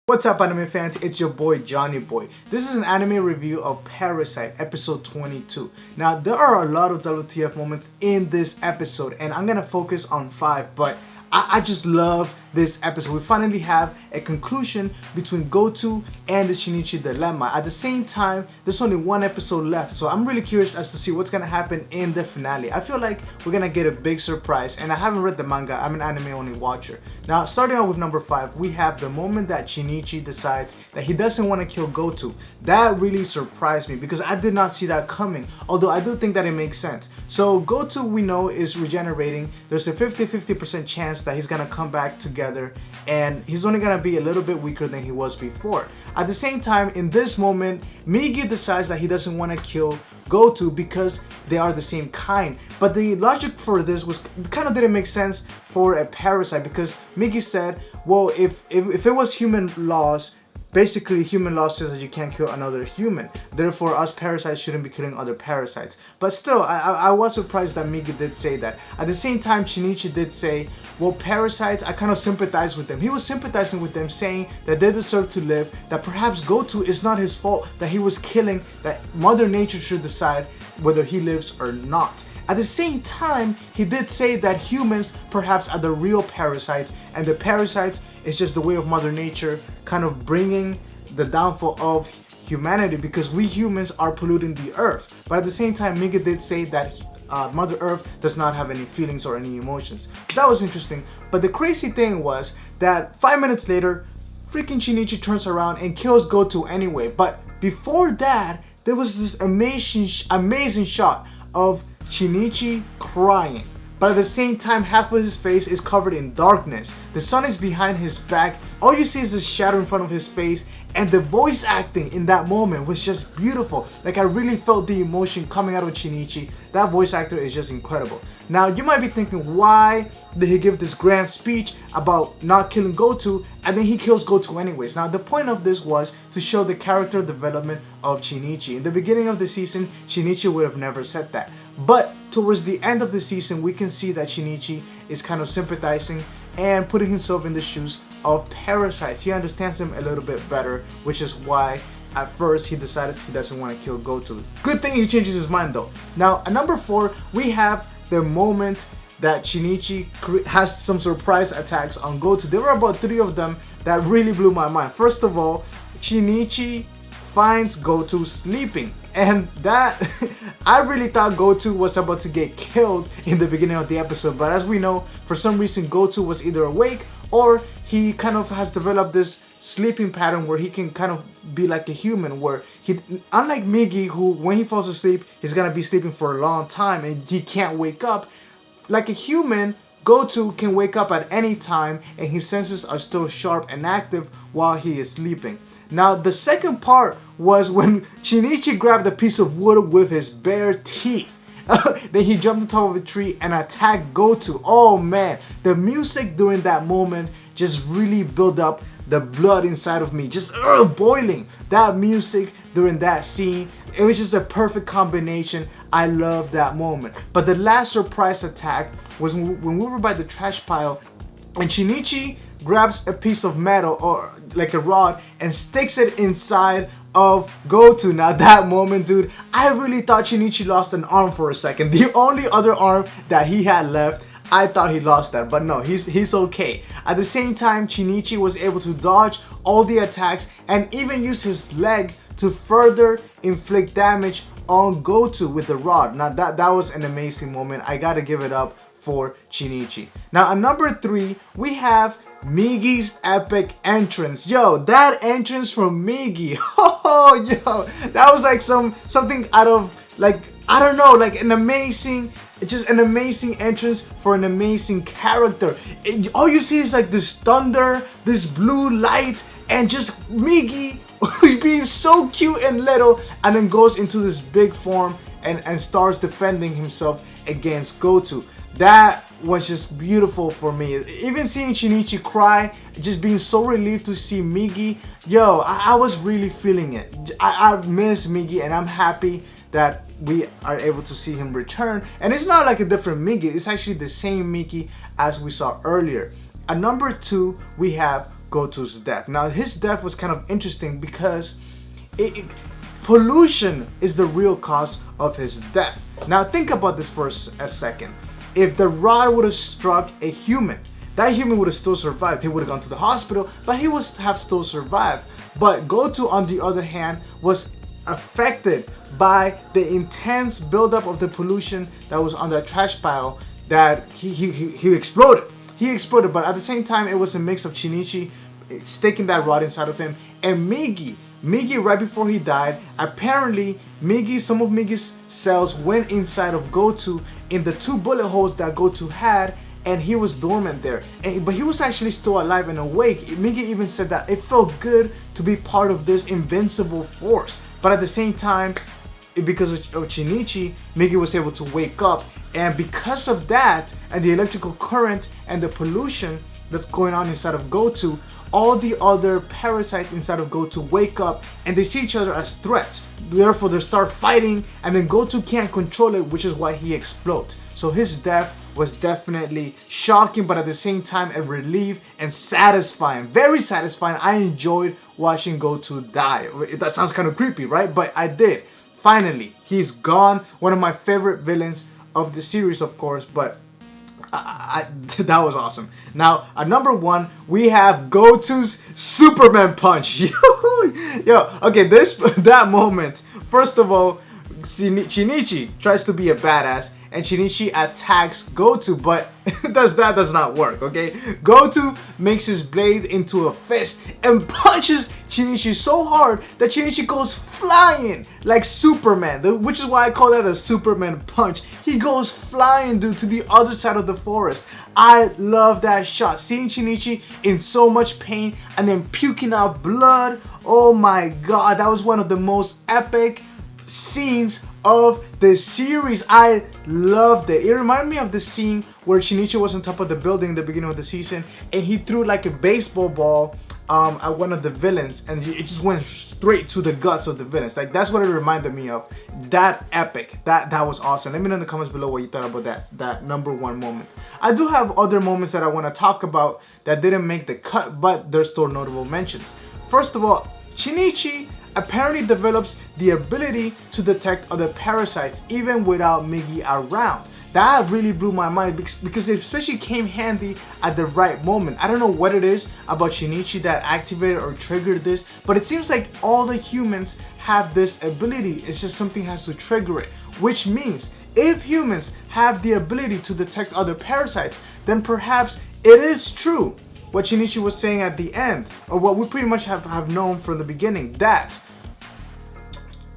What's up, anime fans? It's your boy Johnny Boy. This is an anime review of Parasyte episode 22. Now, there are a lot of WTF moments in this episode, and I'm gonna focus on 5, but I just love this episode. We finally have a conclusion between Gotou and the Shinichi dilemma. At the same time, there's only one episode left, so I'm really curious as to see what's gonna happen in the finale. I feel like we're gonna get a big surprise, and I haven't read the manga. I'm an anime only watcher. Now, starting out with number 5, we have the moment that Shinichi decides that he doesn't want to kill Gotou. That really surprised me because I did not see that coming, although I do think that it makes sense. So Gotou, we know, is regenerating. There's a 50% chance that he's gonna come back together, and he's only gonna be a little bit weaker than he was before. At the same time, in this moment, Migi decides that he doesn't want to kill Gotou because they are the same kind. But the logic for this was kind of didn't make sense for a parasite, because Migi said, well, if it was human laws, basically human law says that you can't kill another human, therefore us parasites shouldn't be killing other parasites. But still, I was surprised that Migi did say that. At the same time, Shinichi did say, well, parasites, I kind of sympathize with them. He was sympathizing with them, saying that they deserve to live, that perhaps Gotou is not his fault, that he was killing, that Mother Nature should decide whether he lives or not. At the same time, he did say that humans perhaps are the real parasites, and the parasites is just the way of Mother Nature kind of bringing the downfall of humanity, because we humans are polluting the earth. But at the same time, Migi did say that Mother Earth does not have any feelings or any emotions. That was interesting. But the crazy thing was that 5 minutes later, freaking Shinichi turns around and kills Gotou anyway. But before that, there was this amazing shot of Shinichi crying, but at the same time, half of his face is covered in darkness. The sun is behind his back. All you see is this shadow in front of his face, and the voice acting in that moment was just beautiful. Like, I really felt the emotion coming out of Shinichi. That voice actor is just incredible. Now, you might be thinking, why did he give this grand speech about not killing Gotou, and then he kills Gotou anyways? Now, the point of this was to show the character development of Shinichi. In the beginning of the season, Shinichi would have never said that. But towards the end of the season, we can see that Shinichi is kind of sympathizing and putting himself in the shoes of parasites. He understands them a little bit better, which is why at first he decided he doesn't want to kill Gotou. Good thing he changes his mind though. Now, at number 4, we have the moment that Shinichi has some surprise attacks on Gotou. There were about 3 of them that really blew my mind. First of all, Shinichi finds Gotou sleeping, and that I really thought Gotou was about to get killed in the beginning of the episode, but as we know, for some reason Gotou was either awake or he kind of has developed this sleeping pattern where he can kind of be like a human, where he, unlike Migi, who when he falls asleep he's gonna be sleeping for a long time and he can't wake up, like a human, Gotou can wake up at any time and his senses are still sharp and active while he is sleeping. Now, the second part was when Shinichi grabbed a piece of wood with his bare teeth. Then he jumped on top of a tree and attacked Gotou. Oh man, the music during that moment just really built up the blood inside of me, just boiling. That music during that scene, it was just a perfect combination. I love that moment. But the last surprise attack was when we were by the trash pile, and Shinichi grabs a piece of metal or like a rod and sticks it inside of Gotou. Now that moment, dude, I really thought Shinichi lost an arm for a second. The only other arm that he had left, I thought he lost that, but no, he's okay. At the same time, Shinichi was able to dodge all the attacks and even use his leg to further inflict damage on Gotou with the rod. Now that was an amazing moment. I gotta give it up for Shinichi. Now at number 3, we have Migi's epic entrance. Yo, that entrance from Migi. Oh, yo, that was like something out of, like, I don't know, like an amazing entrance for an amazing character. All you see is like this thunder, this blue light, and just Migi being so cute and little, and then goes into this big form and starts defending himself against Gotou. That was just beautiful for me. Even seeing Shinichi cry, just being so relieved to see Migi. Yo, I was really feeling it. I miss Migi, and I'm happy that we are able to see him return. And it's not like a different Migi, it's actually the same Migi as we saw earlier. At number 2, we have Gotu's death. Now his death was kind of interesting because pollution is the real cause of his death. Now think about this for a second. If the rod would have struck a human, that human would have still survived. He would have gone to the hospital, but he would have still survived. But Gotou, on the other hand, was affected by the intense buildup of the pollution that was on that trash pile that he exploded. He exploded, but at the same time, it was a mix of Shinichi sticking that rod inside of him and Migi. Migi, right before he died, apparently some of Migi's cells went inside of Gotou in the 2 bullet holes that Gotou had, and he was dormant there. But he was actually still alive and awake. Migi even said that it felt good to be part of this invincible force. But at the same time, because of Shinichi, Migi was able to wake up, and because of that and the electrical current and the pollution that's going on inside of Gotou, all the other parasites inside of Gotou wake up and they see each other as threats. Therefore, they start fighting, and then Gotou can't control it, which is why he explodes. So his death was definitely shocking, but at the same time a relief and satisfying. Very satisfying. I enjoyed watching Gotou die. That sounds kind of creepy, right? But I did. Finally, he's gone. One of my favorite villains of the series, of course, but that was awesome. Now, at number 1, we have Gotou's Superman punch. Yo, okay, that moment. First of all, Shinichi tries to be a badass, and Shinichi attacks Gotou, but that does not work, okay? Gotou makes his blade into a fist and punches Shinichi so hard that Shinichi goes flying like Superman, which is why I call that a Superman punch. He goes flying, dude, to the other side of the forest. I love that shot. Seeing Shinichi in so much pain and then puking out blood, oh my god, that was one of the most epic scenes of the series. I loved it. It reminded me of the scene where Shinichi was on top of the building in the beginning of the season, and he threw like a baseball ball at one of the villains, and it just went straight to the guts of the villains. Like, that's what it reminded me of. That epic. That was awesome. Let me know in the comments below what you thought about that number 1 moment. I do have other moments that I want to talk about that didn't make the cut, but they're still notable mentions. First of all, Shinichi apparently develops the ability to detect other parasites even without Migi around. That really blew my mind because it especially came handy at the right moment. I don't know what it is about Shinichi that activated or triggered this, but it seems like all the humans have this ability. It's just something has to trigger it, which means if humans have the ability to detect other parasites, then perhaps it is true what Shinichi was saying at the end, or what we pretty much have known from the beginning, that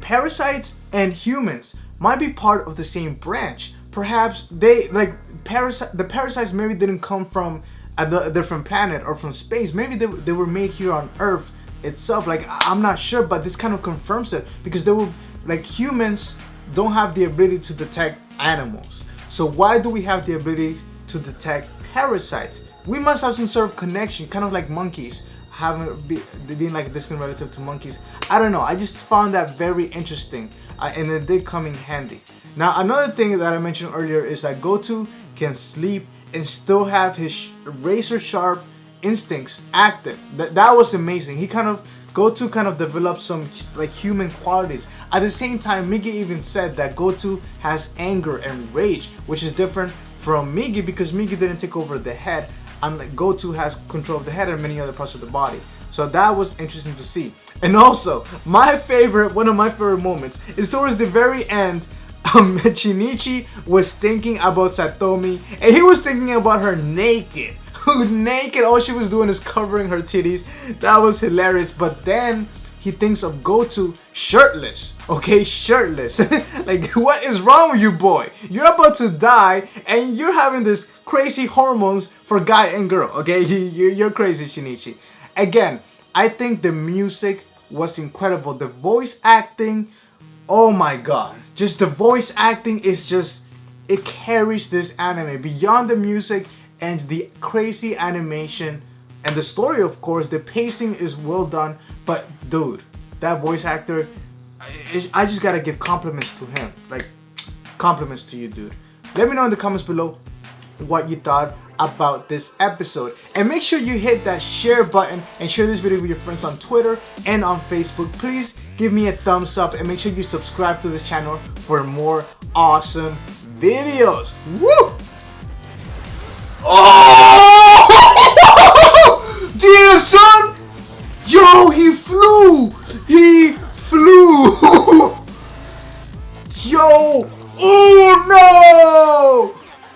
parasites and humans might be part of the same branch. Perhaps the parasites maybe didn't come from a different planet or from space. Maybe they were made here on Earth itself. Like, I'm not sure, but this kind of confirms it, because they were like, humans don't have the ability to detect animals. So why do we have the ability to detect parasites? We must have some sort of connection, kind of like monkeys being like a distant relative to monkeys. I don't know. I just found that very interesting, and it did come in handy. Now, another thing that I mentioned earlier is that Gotou can sleep and still have his razor sharp instincts active. That was amazing. Gotou kind of developed some like human qualities. At the same time, Migi even said that Gotou has anger and rage, which is different from Migi, because Migi didn't take over the head, and Gotou has control of the head and many other parts of the body. So that was interesting to see. And also, one of my favorite moments is towards the very end. Shinichi was thinking about Satomi, and he was thinking about her naked. Naked, all she was doing is covering her titties. That was hilarious. But then he thinks of Gotou shirtless. Okay, shirtless. Like, what is wrong with you, boy? You're about to die, and you're having this crazy hormones for guy and girl. Okay, you're crazy, Shinichi. Again, I think the music was incredible. The voice acting, oh my god. Just the voice acting is just, it carries this anime. Beyond the music and the crazy animation and the story, of course, the pacing is well done. But dude, that voice actor, I just gotta give compliments to him. Like, compliments to you, dude. Let me know in the comments below what you thought about this episode. And make sure you hit that share button and share this video with your friends on Twitter and on Facebook. Please give me a thumbs up and make sure you subscribe to this channel for more awesome videos. Woo! Oh! Damn, son! Yo, he flew! He flew! Yo! Oh no!